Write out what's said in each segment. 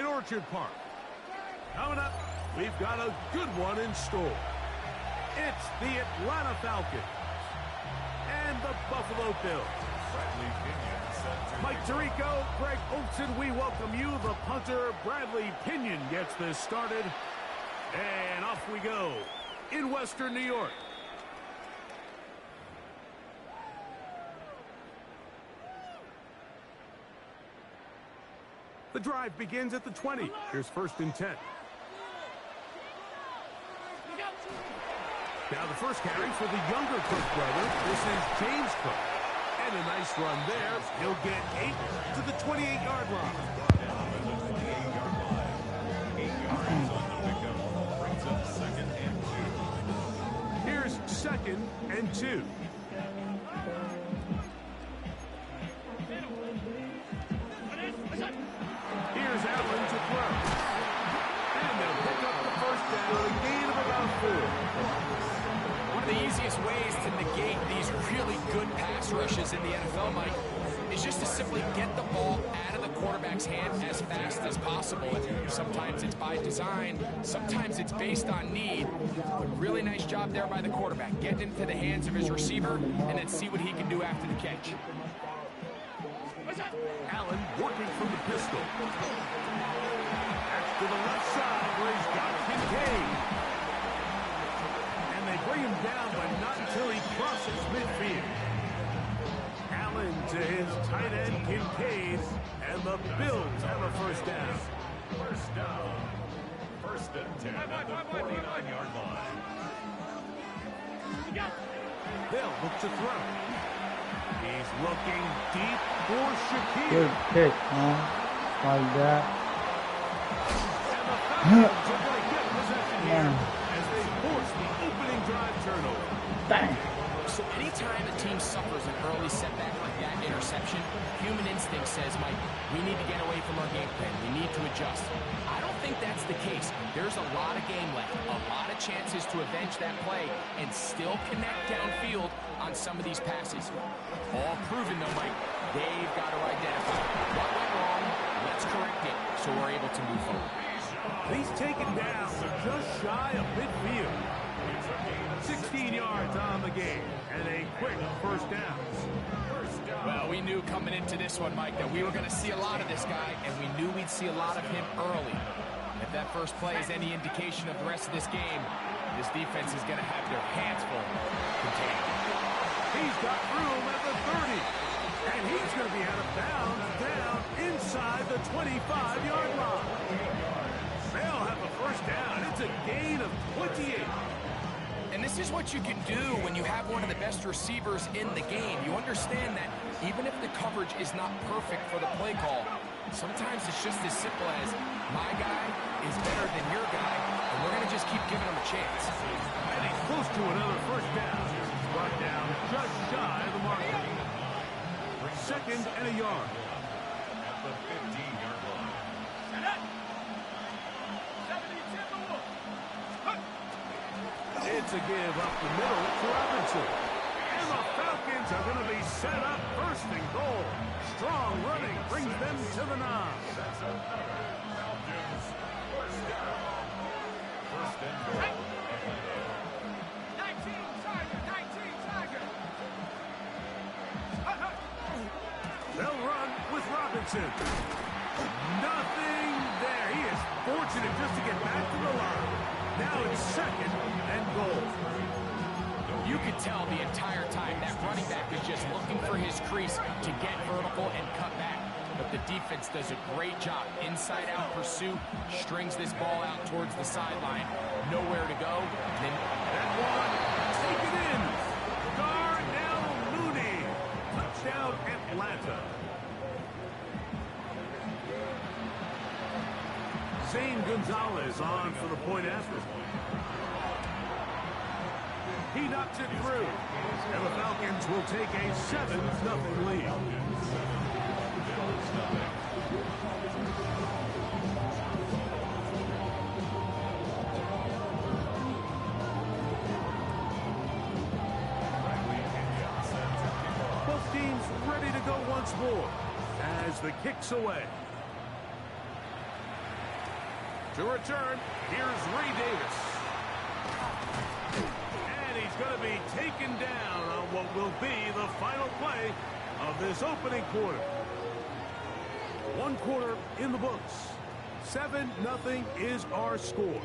in Orchard Park. Coming up, we've got a good one in store. It's the Atlanta Falcons and the Buffalo Bills. Mike Tirico, Greg Olson, we welcome you. The punter, Bradley Pinion, gets this started. And off we go in Western New York. The drive begins at the 20. Here's 1st and 10. Now the first carry for the younger Cook brother. This is James Cook. And a nice run there. He'll get 8 to the 28-yard line. 8 yards on the pickup. Brings up 2nd and 2. Here's 2nd and 2. Here's Allen to throw. And they'll pick up the first down, a gain of about 4. One of the easiest ways to negate these really good pass rushes in the NFL, Mike, is just to simply get the ball out of the quarterback's hand as fast as possible. And sometimes it's by design, sometimes it's based on need. But really nice job there by the quarterback. Get into the hands of his receiver and then see what he can do after the catch. Allen working from the pistol. Back to the left side where he's got Kincaid. And they bring him down, but not until he crosses midfield. Allen to his tight end, Kincaid. And the Bills have a first down. First down. 1st and 10 at the 49-yard line. They'll look to throw. He's looking deep for Shakir. Good pick, man. Like that. And the Falcons are going to get possession here as they force the opening drive turnover. Dang. So anytime a team suffers an early setback like that interception, human instinct says, Mike, we need to get away from our game plan. We need to adjust. I don't think that's the case. There's a lot of game left, a lot of chances to avenge that play and still connect downfield on some of these passes. All proven, though, Mike. They've got to identify what went wrong. Let's correct it so we're able to move forward. He's taken down just shy of midfield. 16 yards on the game and a quick first down. Well, we knew coming into this one, Mike, that we were going to see a lot of this guy, and we knew we'd see a lot of him early. If that first play is any indication of the rest of this game, this defense is going to have their hands full contained. He's got room at the 30, and he's going to be out of bounds down inside the 25-yard line. They'll have a first down. It's a gain of 28. And this is what you can do when you have one of the best receivers in the game. You understand that even if the coverage is not perfect for the play call, sometimes it's just as simple as my guy is better than your guy, and we're going to just keep giving him a chance. And he's close to another first down. Brought down just shy of the marker. 2nd and a yard. At the 15-yard line. It's a give up the middle to Robinson. And the Falcons are going to be set up 1st and goal. Strong running brings them to the 9. That's another Falcons first down. 1st and goal. 19 Tiger. They'll run with Robinson. Nothing there. He is fortunate just to get back to the line. Now it's 2nd and goal. You could tell the entire time that running back is just looking for his crease to get vertical and cut back. But the defense does a great job. Inside-out pursuit, strings this ball out towards the sideline. Nowhere to go. Then that one, take it in. Darnell Mooney. Touchdown, Atlanta. Zane Gonzalez on for the point after. He knocks it through. And the Falcons will take a 7-0 lead. Both teams ready to go once more as the kick's away. To return, here's Ray Davis. And he's going to be taken down on what will be the final play of this opening quarter. One quarter in the books. 7-0 is our score.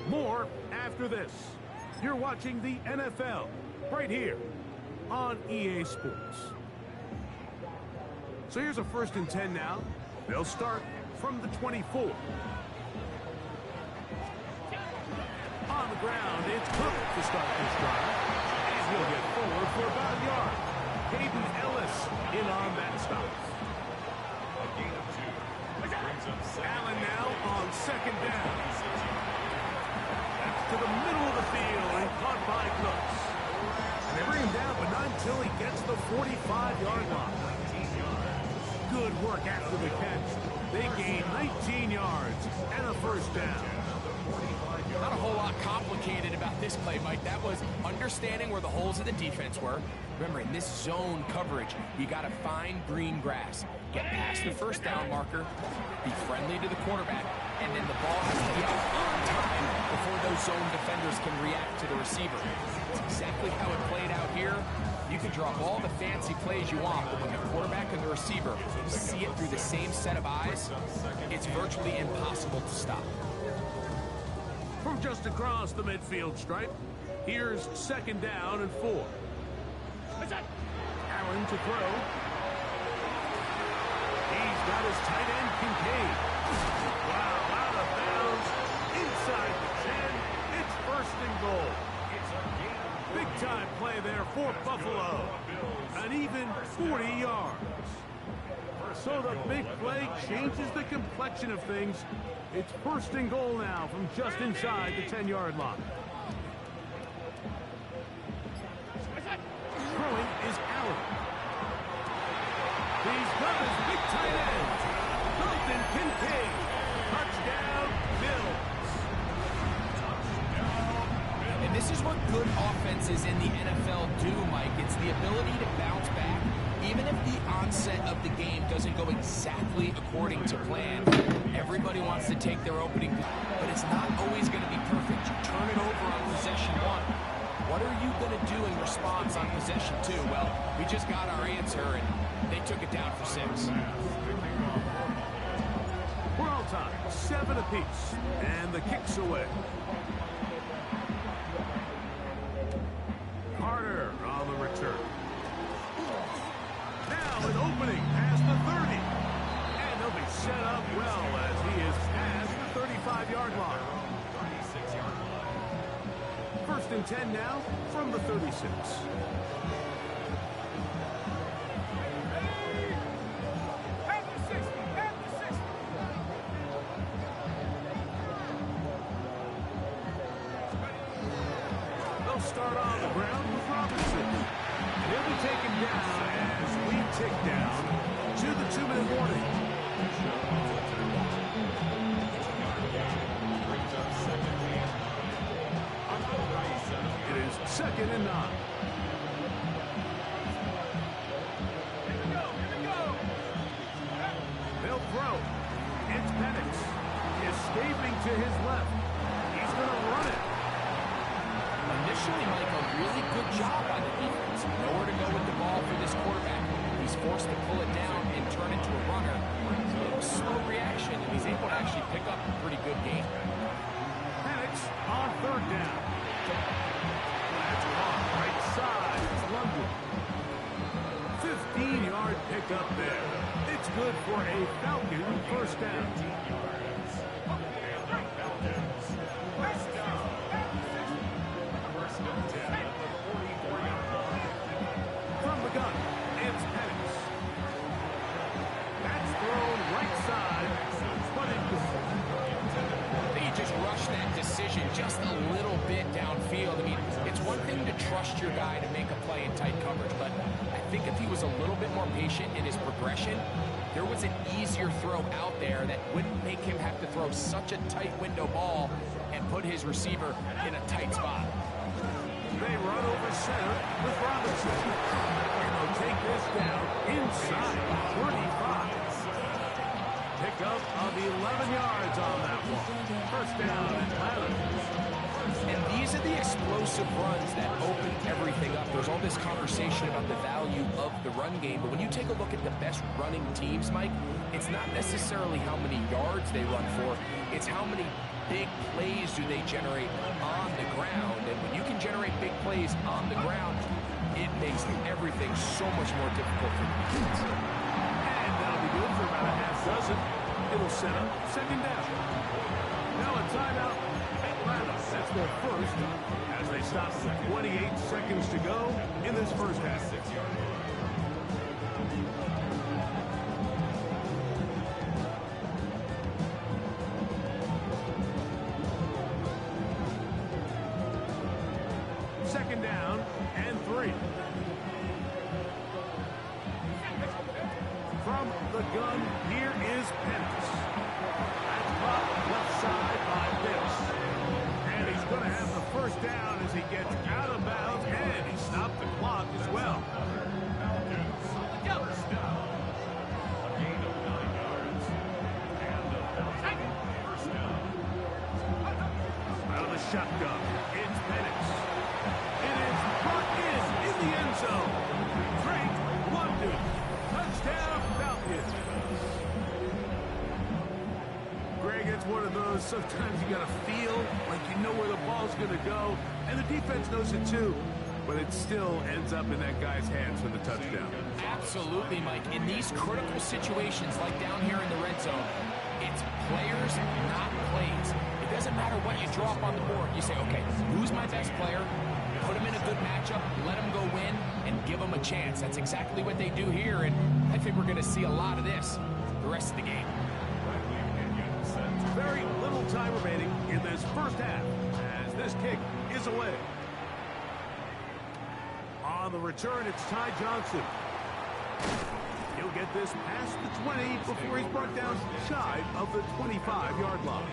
More after this. You're watching the NFL right here on EA Sports. So here's a 1st and 10 now. They'll start from the 24. On the ground, it's Cook to start this drive. And he'll get forward for about a yard. Hayden Ellis in on that stop. A gain of 2. Brings up Allen now on 2nd down. That's to the middle of the field and caught by Cooks. And they bring him down, but not until he gets the 45-yard line. Good work after the catch. They gain 19 yards and a 1st down. Not a whole lot complicated about this play, Mike. That was understanding where the holes of the defense were. Remember, in this zone coverage, you got to find green grass. Get past the 1st down marker, be friendly to the quarterback, and then the ball has to be out on time before those zone defenders can react to the receiver. That's exactly how it played out here. You can draw all the fancy plays you want, but when the quarterback and the receiver see it through the same set of eyes, it's virtually impossible to stop. From just across the midfield stripe, here's 2nd down and 4. Allen to throw. He's got his tight end, Kincaid. Wow, out of bounds, inside the 10. It's 1st and goal. Big-time play there for Buffalo. An even 40 yards. So the big play changes the complexion of things. It's 1st and goal now from just inside the 10-yard line. Throwing is Allen. He's got his big tight end, Dalton Kincaid. Touchdown, Bills. And this is what good offenses in the NFL do, Mike. It's the ability to bounce back. Even if the onset of the game doesn't go exactly according to plan, everybody wants to take their opening, but it's not always going to be perfect. You turn it over on possession 1. What are you going to do in response on possession 2? Well, we just got our answer, and they took it down for 6. We're all tied, 7 apiece, and the kick's away. Carter on the return. Now an opening past the 30. And he'll be set up well as he is past the 35-yard line. 36-yard line. 1st and 10 now from the 36. At the 60, at the 60. They'll start on the ground with Robinson. He'll be taken down as we tick down to the 2-minute warning. Brings up 2nd and 9. It is 2nd and 9. Here we go, here we go. They'll throw. It's Penix. Escaping to his left. He's going to run it. Initially, Mike, a really good job by the defense. Nowhere to go with the ball for this quarterback. He's forced to pull it down and turn it to a runner. A little slow reaction, and he's able to actually pick up a pretty good game. Penix on 3rd down. That's caught right side. It's London. 15-yard pickup there. It's good for a Falcon 1st down. From the gun, it's Penix. That's thrown right side, but incomplete. I think he just rushed that decision just a little bit downfield. I mean, it's one thing to trust your guy to make a play in tight coverage, but I think if he was a little bit more patient in his progression, there was an easier throw out there that wouldn't make him have to throw such a tight window ball and put his receiver in a tight spot. They run over center with Robinson. And they'll take this down inside the 35. Pick pickup of 11 yards on that one. First down, Atlanta. And these are the explosive runs that open everything up. There's all this conversation about the value of the run game, but when you take a look at the best running teams, Mike, it's not necessarily how many yards they run for, it's how many big plays do they generate on the ground. And when you can generate big plays on the ground, it makes everything so much more difficult for the defense. And that'll be good for about a half dozen. It'll set up second down. Now a timeout. Atlanta, that's their first, as they stop with 28 seconds to go in this first half. Second down and 3. From the gun, here is Penix. That's popped left side by Pitts. And he's going to have the first down as he gets out of bounds, and he stopped the clock as well. First down. A gain of 9 yards. And a first down. Out of the shotgun, it's Penix. It is brought in the end zone. Drake London. Touchdown, Falcons. Greg, it's one of those, sometimes you got to feel like you know where the ball's going to go, and the defense knows it too, but it still ends up in that guy's hands for the touchdown. Absolutely, Mike. In these critical situations, like down here in the red zone, it's players, not plays. It doesn't matter what you draw up on the board. You say, okay, who's my best player? Put him in a good matchup, let him go win, and give him a chance. That's exactly what they do here, and I think we're going to see a lot of this the rest of the game. Very little time remaining in this first half as this kick is away. On the return, it's Ty Johnson. He'll get this past the 20 before he's brought down shy of the 25-yard line.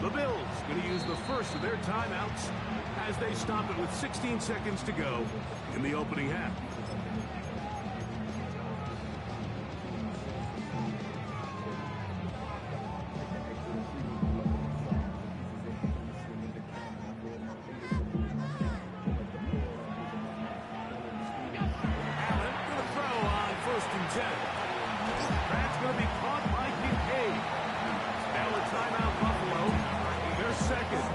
The Bills going to use the first of their timeouts as they stop it with 16 seconds to go in the opening half. Allen going to throw on 1st and 10. That's going to be caught by Kincaid. Now a timeout, Buffalo. Their second.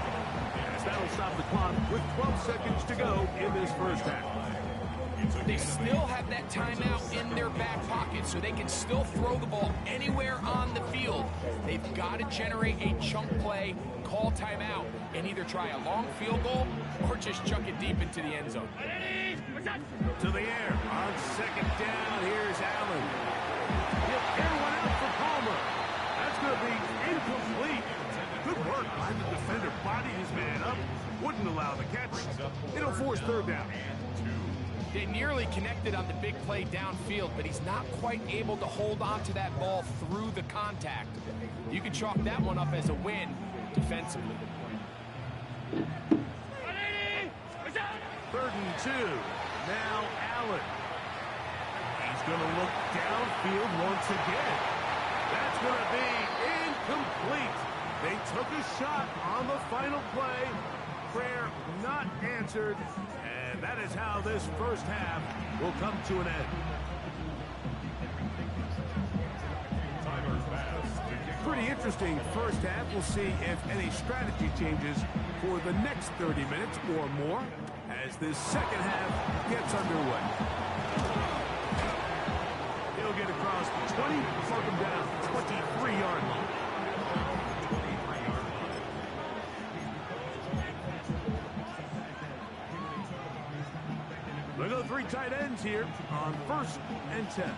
As that'll stop the clock with 12 seconds to go in this first half. They still have that timeout in their back pocket, so they can still throw the ball anywhere on the field. They've got to generate a chunk play, call timeout, and either try a long field goal or just chuck it deep into the end zone. To the air on second down. Here's Allen. He'll air one out for Palmer. That's going to be incomplete. Good work by the defender. Bodied his man up. Wouldn't allow the catch. It'll force third down. They nearly connected on the big play downfield, but he's not quite able to hold on to that ball through the contact. You can chalk that one up as a win defensively. 3rd and 2. Now Allen. He's going to look downfield once again. That's going to be incomplete. They took a shot on the final play. Prayer not answered. And that is how this first half will come to an end. Pretty interesting first half. We'll see if any strategy changes for the next 30 minutes or more as this second half gets underway. He'll get across the 20, mark him down 23-yard line. We'll go 3 tight ends here on 1st and 10.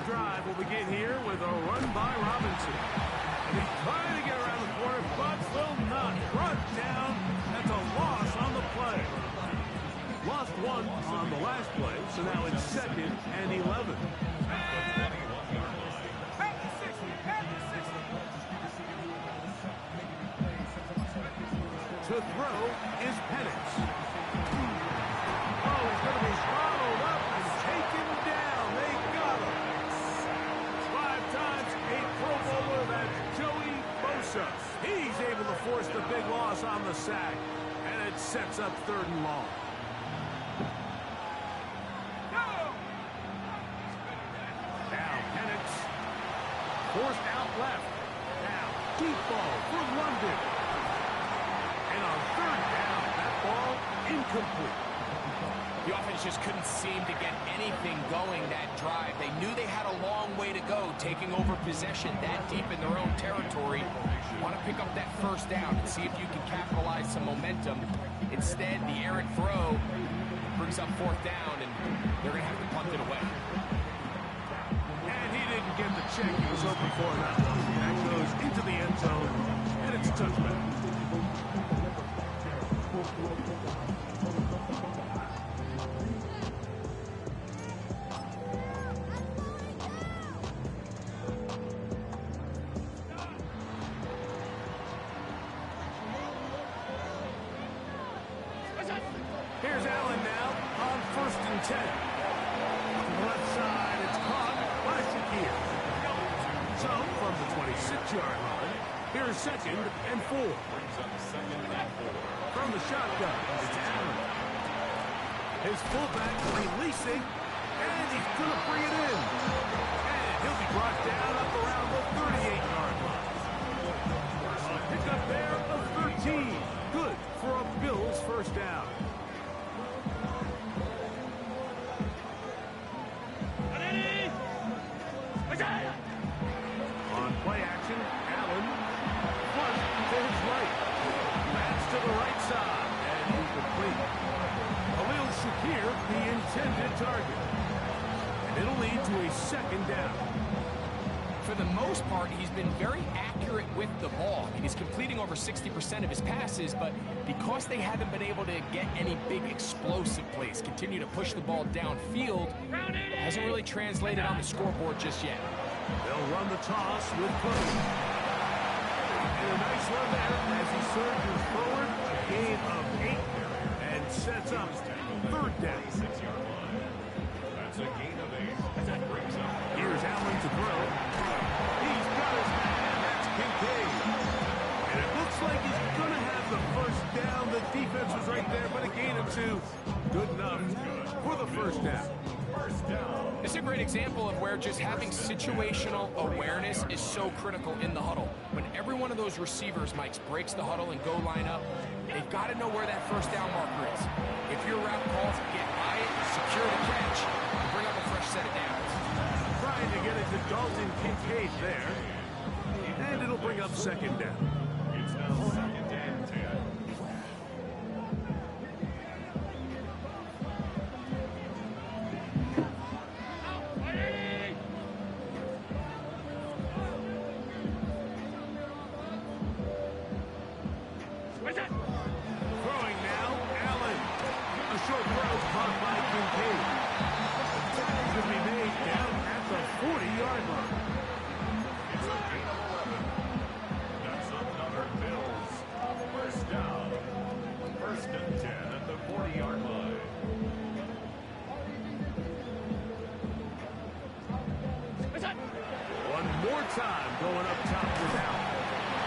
drive will begin here with a run by Robinson. And he's trying to get around the corner, but will not. Brought down. That's a loss on the play. Lost one on the last play, so now it's 2nd and 11. At the 60, at the 60. To throw is Penix. Oh, he's going to be followed up and taken down. They got him. 5 times a Pro Bowler, that's Joey Bosa. He's able to force the big loss on the sack, and it sets up 3rd and long. Now Penix forced out left. Now deep ball for London. And on 3rd down, that ball incomplete. The offense just couldn't seem to get anything going that drive. They knew they had a long way to go, taking over possession that deep in their own territory. Want to pick up that 1st down and see if you can capitalize some momentum. Instead, the errant throw brings up 4th down, and they're going to have to punt it away. And he didn't get the check he was hoping for in that one. That goes into the end zone, and it's a touchback. Here's Allen now on 1st and 10. On the left side, it's caught by Shakir. So, from the 26-yard line, here's 2nd and 4. Brings up 2nd and 4. From the shotgun, it's Allen. His fullback releasing, and he's going to bring it in. And he'll be brought down up around the 38-yard line. A pickup there of 13. Good for a Bills 1st down. On play action, Allen flushed to his right. That's to the right side, and incomplete. Khalil Shakir, the intended target. And it'll lead to a 2nd down. For the most part, he's been very accurate with the ball. I mean, he's completing over 60% of his passes, but because they haven't been able to get any big explosive plays, continue to push the ball downfield, hasn't really translated on the scoreboard just yet. They'll run the toss with Cody. And a nice run there as he surges forward. A gain of 8 and sets up 3rd down. 6-yard line. That's a gain of 8. That brings up. Here's Allen to throw. He's got his man. That's Kincaid. And it looks like he's going to have the 1st down. The defense was right there, but a gain of 2. Good enough for the 1st down. 1st down. It's a great example of where just having situational awareness is so critical in the huddle. When every one of those receivers, Mike, breaks the huddle and go line up, they've got to know where that 1st down marker is. If your route calls, get by it, secure the catch, and bring up a fresh set of downs. Trying to get it to Dalton Kincaid there. And it'll bring up 2nd down. It's now 2nd and 10. Throwing now, Allen. A short throw caught by Kincaid. The tackle could be made down at the 40-yard line. It's a gain of 11. That's another Bills. 1st down. 1st and 10 at the 40-yard line. One more time going up top with Allen.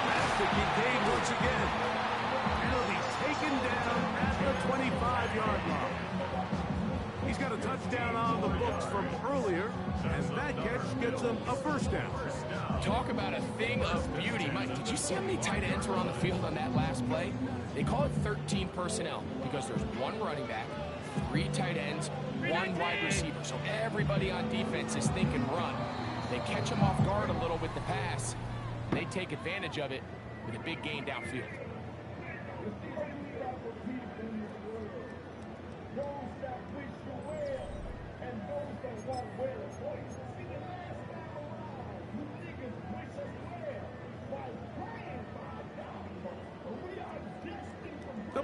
That's to Kincaid once again. And he'll be taken down at the 25-yard line. He's got a touchdown on the books from earlier, and that catch gets him a 1st down. Talk about a thing of beauty. Mike, did you see how many tight ends were on the field on that last play? They call it 13 personnel because there's 1 running back, 3 tight ends, 1 wide receiver. So everybody on defense is thinking run. They catch them off guard a little with the pass. They take advantage of it with a big gain downfield.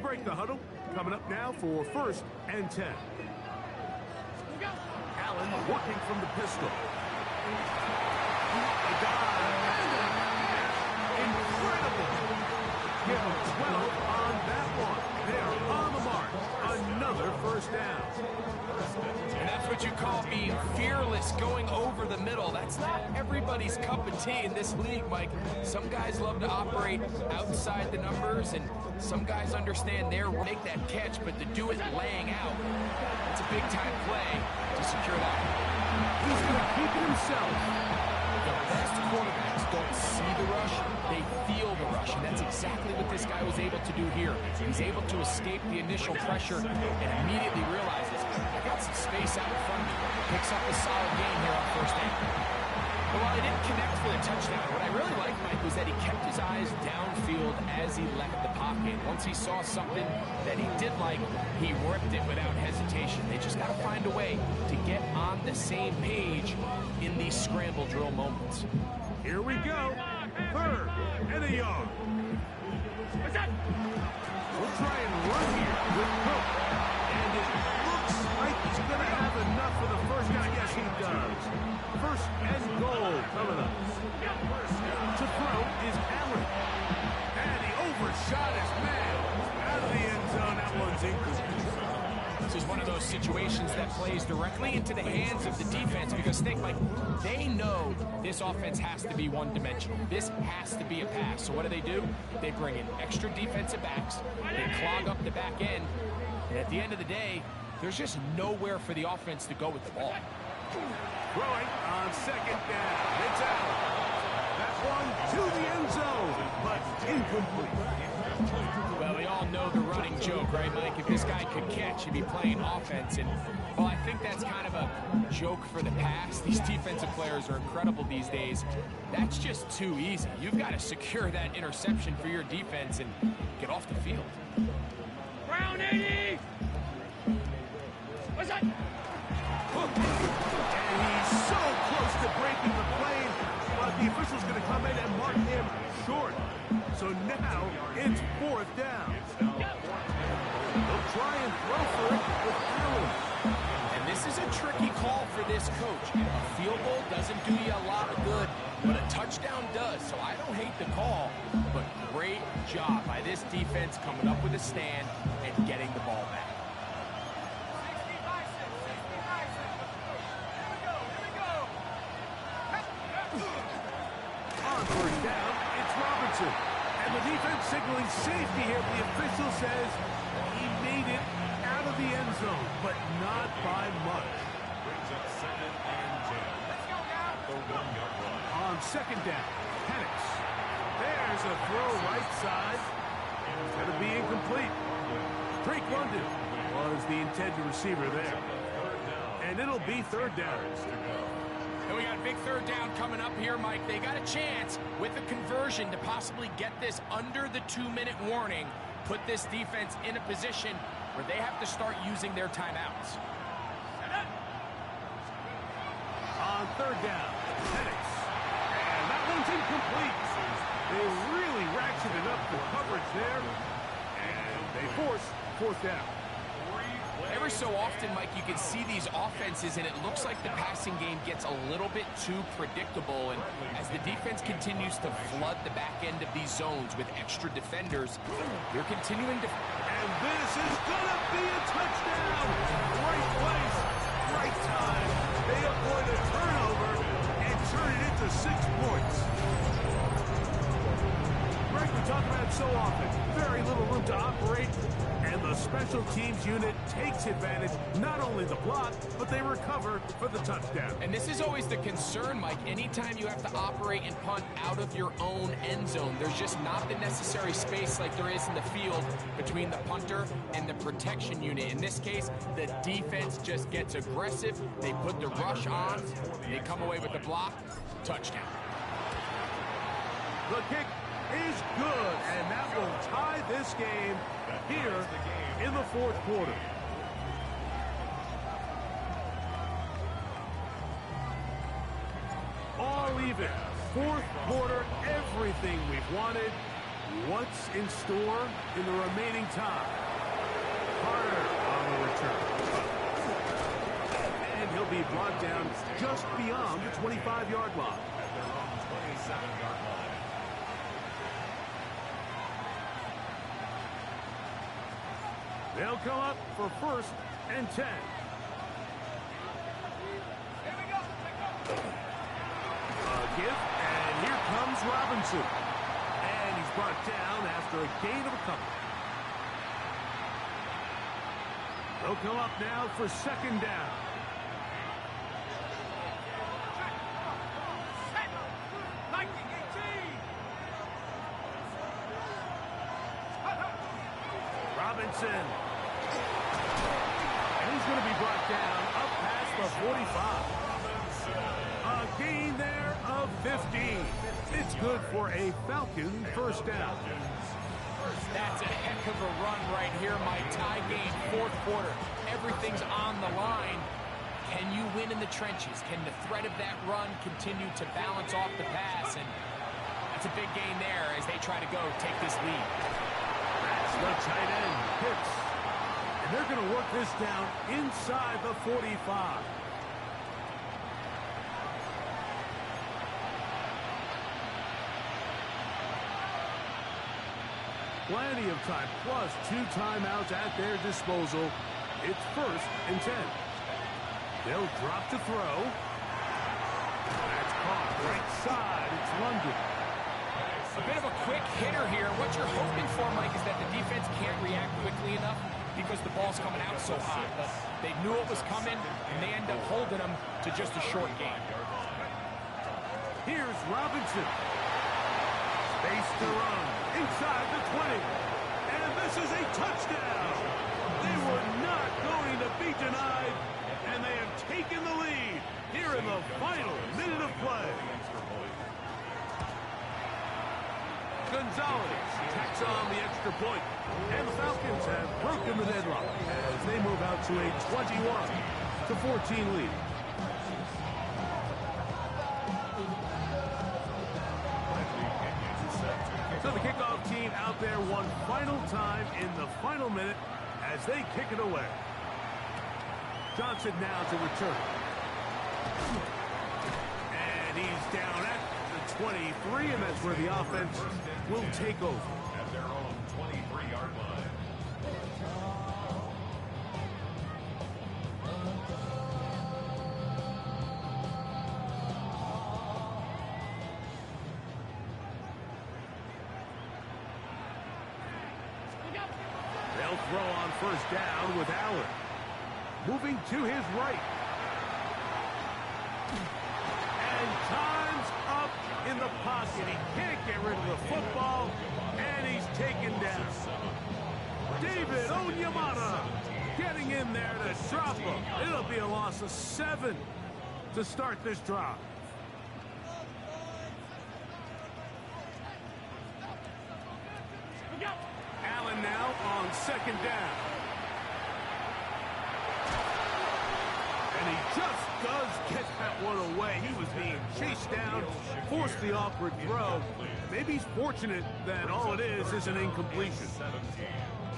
break the huddle. Coming up now for 1st and 10. Allen working from the pistol. A dive. Incredible. Give him 12 on that one. They are on the mark. Another 1st down. And that's what you call being fearless, going over the middle. That's not everybody's cup of tea in this league, Mike. Some guys love to operate outside the numbers, and some guys understand their role. Make that catch, but to do it laying out, it's a big-time play to secure that. He's going to keep it himself. The best quarterbacks don't see the rush, they feel the rush, and that's exactly what this guy was able to do here. He's able to escape the initial pressure and immediately realizes, I got some space out in front of me. Picks up a solid gain here on 1st down. But while he didn't connect for the touchdown, what I really liked, Mike, was that he kept his eyes downfield as he left the pocket. Once he saw something that he did like, he ripped it without hesitation. They just got to find a way to get on the same page in these scramble drill moments. Here we go. 3rd and a yard. We'll try and run here with Cook. And it looks like he's going to have enough for the 1st down. Yes, he does. 1st and goal coming up. To throw is Allen. And he overshot his man. Out of the end zone. That one's incomplete. This is one of those situations that plays directly into the hands of the defense because think, Mike, they know this offense has to be one-dimensional. This has to be a pass. So what do? They bring in extra defensive backs. They clog up the back end. And at the end of the day, there's just nowhere for the offense to go with the ball. Throwing on 2nd down. It's Allen. That one to the end zone, but incomplete. Well, we all know the running joke, right, Mike? If this guy could catch, he'd be playing offense. And, well, I think that's kind of a joke for the past. These defensive players are incredible these days. That's just too easy. You've got to secure that interception for your defense and get off the field. Brown 80! What's that? And he's so close to breaking the plane, but the official's going to come in and mark him short. So now it's 4th down. They'll try and throw for it with Allen. And this is a tricky call for this coach. A field goal doesn't do you a lot of good, but a touchdown does. So I don't hate the call, but great job by this defense coming up with a stand and getting the ball back. 60 by 6. Here we go. On 1st down, it's Robertson. And the defense signaling safety here. The official says he made it out of the end zone, but not by much. Brings up 2nd and 10. Let's go now. The 1-yard line. On 2nd down, Penix. There's a throw right side. It's going to be incomplete. Drake London was the intended receiver there. And it'll be 3rd down. And we got a big 3rd down coming up here, Mike. They got a chance with a conversion to possibly get this under the 2-minute warning, put this defense in a position where they have to start using their timeouts. On 3rd down, Penix. And that one's incomplete. They really ratcheted up the coverage there. And they force 4th down. Every so often, Mike, you can see these offenses, and it looks like the passing game gets a little bit too predictable. And as the defense continues to flood the back end of these zones with extra defenders, they're continuing to... And this is going to be a touchdown. Right place, right time. They avoid a turnover and turn it into 6 points. Greg, we talk about it so often. Very little room to operate. And the special teams unit takes advantage, not only the block, but they recover for the touchdown. And this is always the concern, Mike. Anytime you have to operate and punt out of your own end zone, there's just not the necessary space like there is in the field between the punter and the protection unit. In this case, the defense just gets aggressive. They put the rush on. They come away with the block. Touchdown. The kick is good, and that will tie this game here in the 4th quarter. All even. 4th quarter, everything we've wanted. What's in store in the remaining time? Carter on the return. And he'll be brought down just beyond the 25-yard line. At their own 27-yard line. They'll come up for 1st and 10. A give, and here comes Robinson. And he's brought down after a gain of a couple. They'll come up now for 2nd down. Robinson. And he's going to be brought down up past the 45. A gain there of 15. It's good for a Falcon 1st down. That's a heck of a run right here, Mike. Tie game, 4th quarter. Everything's on the line. Can you win in the trenches? Can the threat of that run continue to balance off the pass? And that's a big gain there as they try to go take this lead. That's the tight end, Pitts. And they're going to work this down inside the 45. Plenty of time, plus 2 timeouts at their disposal. It's 1st and 10. They'll drop to throw. That's caught right side. It's London. A bit of a quick hitter here. What you're hoping for, Mike, is that the defense can't react quickly enough because the ball's coming out so hot. But they knew it was coming, and they end up holding them to just a short gain. Here's Robinson. Space to run inside the 20. And this is a touchdown. They were not going to be denied, and they have taken the lead here in the final minute of play. Gonzalez tacks on the extra point, and the Falcons have broken the deadlock as they move out to a 21-14 lead. So the kickoff team out there one final time in the final minute as they kick it away. Johnson now to return. And he's down at the 23, and that's where the offense will take over. At their own 23-yard line. They'll throw on 1st down with Allen. Moving to his right. And time's up in the pocket. He can't get rid of the football, and he's taken down. David Onyemata getting in there to drop him. It'll be a loss of 7 to start this drive. Allen now on 2nd down. And he just does get that one away. He was being chased down, forced the awkward throw. Maybe he's fortunate that all it is an incompletion.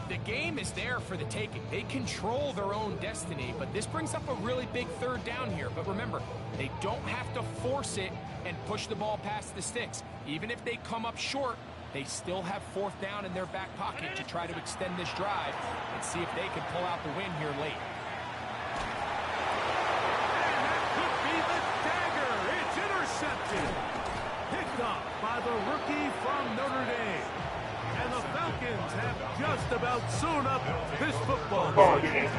The game is there for the taking. They control their own destiny, but this brings up a really big 3rd down here. But remember, they don't have to force it and push the ball past the sticks. Even if they come up short, they still have 4th down in their back pocket to try to extend this drive and see if they can pull out the win here late. Picked up by the rookie from Notre Dame. And the Falcons have just about sewn up this football game.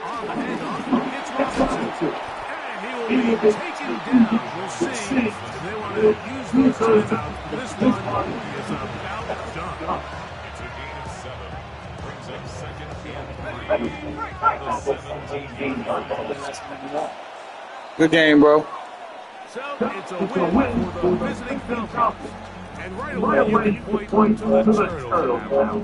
On the handoff, it's Robinson. And he will be taken down. We'll see if they want to use those timeouts. This one is about done. It's a gain of 7. Brings up 2nd and 3. The 17-yard line. Good game, bro. So it's a win for the visiting Falcons. And right away, you can point to the turtle now.